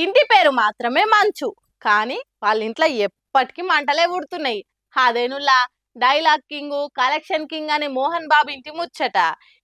ఇంటి పేరు మాత్రమే మంచు, కానీ వాళ్ళ ఇంట్లో ఎప్పటికీ మంటలే పుడుతున్నాయి. అదేనులా డైలాగ్ కింగ్, కలెక్షన్ కింగ్ అని మోహన్ బాబు ఇంటి ముచ్చట.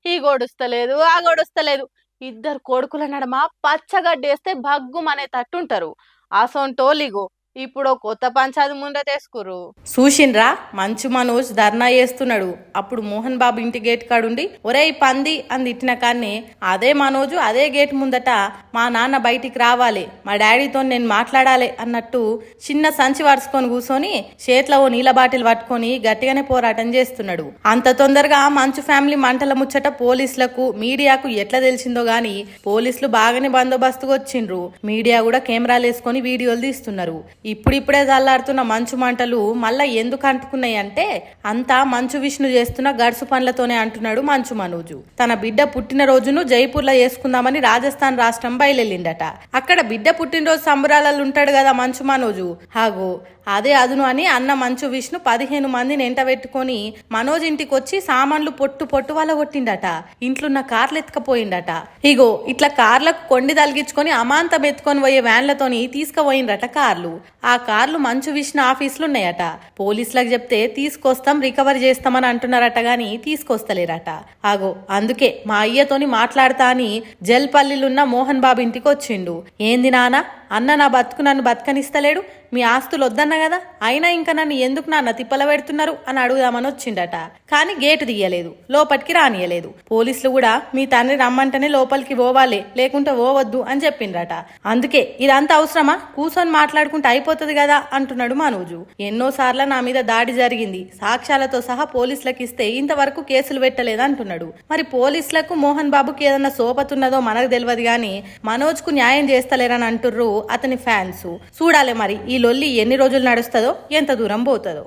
ఈ గొడుస్తలేదు ఆ గొడుస్తలేదు, ఇద్దరు కొడుకుల నడమ పచ్చగడ్డేస్తే భగ్గుమనే తట్టుంటారు. అసొంటోలిగో ఇప్పుడు కొత్త పంచాది ముందటేసుకురు. చూసిండ్రా, మంచు మనోజ్ ధర్నా చేస్తున్నాడు. అప్పుడు మోహన్ బాబు ఇంటి గేట్ కాడుండి ఒరేయ్ పంది అని తిట్టిన కానీ అదే మనోజు అదే గేట్ ముందట మా నాన్న బయటికి రావాలి, మా డాడీతో నేను మాట్లాడాలి అన్నట్టు చిన్న సంచి వరుసుకొని కూర్చొని చేతిలో ఓ నీళ్ళ బాటిల్ పట్టుకొని గట్టిగానే పోరాటం చేస్తున్నాడు. అంత తొందరగా మంచు ఫ్యామిలీ మంటల ముచ్చట పోలీసులకు మీడియాకు ఎట్లా తెలిసిందో గాని పోలీసులు బాగానే బందోబస్తుగా వచ్చిండ్రు. మీడియా కూడా కెమెరాలు వేసుకొని వీడియోలు తీస్తున్నారు. ఇప్పుడిప్పుడే చల్లారుతున్న మంచు మంటలు మళ్ళా ఎందుకు అంటుకున్నాయి అంటే అంతా మంచు విష్ణు చేస్తున్న గడుసు పనులతోనే అంటున్నాడు మంచు మనోజు. తన బిడ్డ పుట్టినరోజును జైపూర్లో చేసుకుందామని రాజస్థాన్ రాష్ట్రం బయలుదేరిండట. అక్కడ బిడ్డ పుట్టినరోజు సంబరాలలో ఉంటాడు కదా మంచు మనోజు. హాగో అదే అదును అని అన్న మంచు విష్ణు 15 మందిని ఎంట పెట్టుకొని మనోజ్ ఇంటికి వచ్చి సామాన్లు పొట్టు పొట్టు వాళ్ళ కొట్టిండట. ఇంట్లున్న కార్లు ఎత్తుకపోయిండట. ఇగో ఇట్లా కార్లకు కొండి తలిగించుకొని అమాంతం ఎత్తుకొని పోయే వ్యాన్లతోని తీసుకుపోయిండ్రట కార్లు. ఆ కార్లు మంచు విష్ణు ఆఫీసులు ఉన్నాయట. పోలీసులకు చెప్తే తీసుకొస్తాం, రికవరీ చేస్తామని అంటున్నారట గాని తీసుకొస్తలేరట. ఆగో అందుకే మా అయ్యతోని మాట్లాడతా అని జల్పల్లిలున్న మోహన్ బాబు ఇంటికి వచ్చిండు. ఏంది నాన్న, అన్న నా బతుకు నన్ను బతకనిస్తలేడు, మీ ఆస్తులు వద్దన్నా కదా, అయినా ఇంకా నన్ను ఎందుకు నాన్న తిప్పల పెడుతున్నారు అని అడుగుదామని వచ్చిండట. కానీ గేటు తీయలేదు, లోపలికి రానియలేదు. పోలీసులు కూడా మీ తండ్రి రమ్మంటేనే లోపలికి పోవాలి, లేకుంటే పోవద్దు అని చెప్పిండ్రట. అందుకే ఇదంతా అవసరమా, కూర్చొని మాట్లాడుకుంటే అయిపోతుంది కదా అంటున్నాడు మనోజు. ఎన్నోసార్లు నా మీద దాడి జరిగింది, సాక్ష్యాలతో సహా పోలీసులకు ఇస్తే ఇంతవరకు కేసులు పెట్టలేదు అంటున్నాడు. మరి పోలీసులకు మోహన్ బాబుకి ఏదన్నా సోపతున్నదో మనకు తెలియదు గాని మనోజ్ కు న్యాయం చేస్తలేరని అంటుర్రు అతని ఫ్యాన్స్. చూడాలి మరి ఈ లొల్లి ఎన్ని రోజులు నడుస్తుందో, ఎంత దూరం పోతుందో.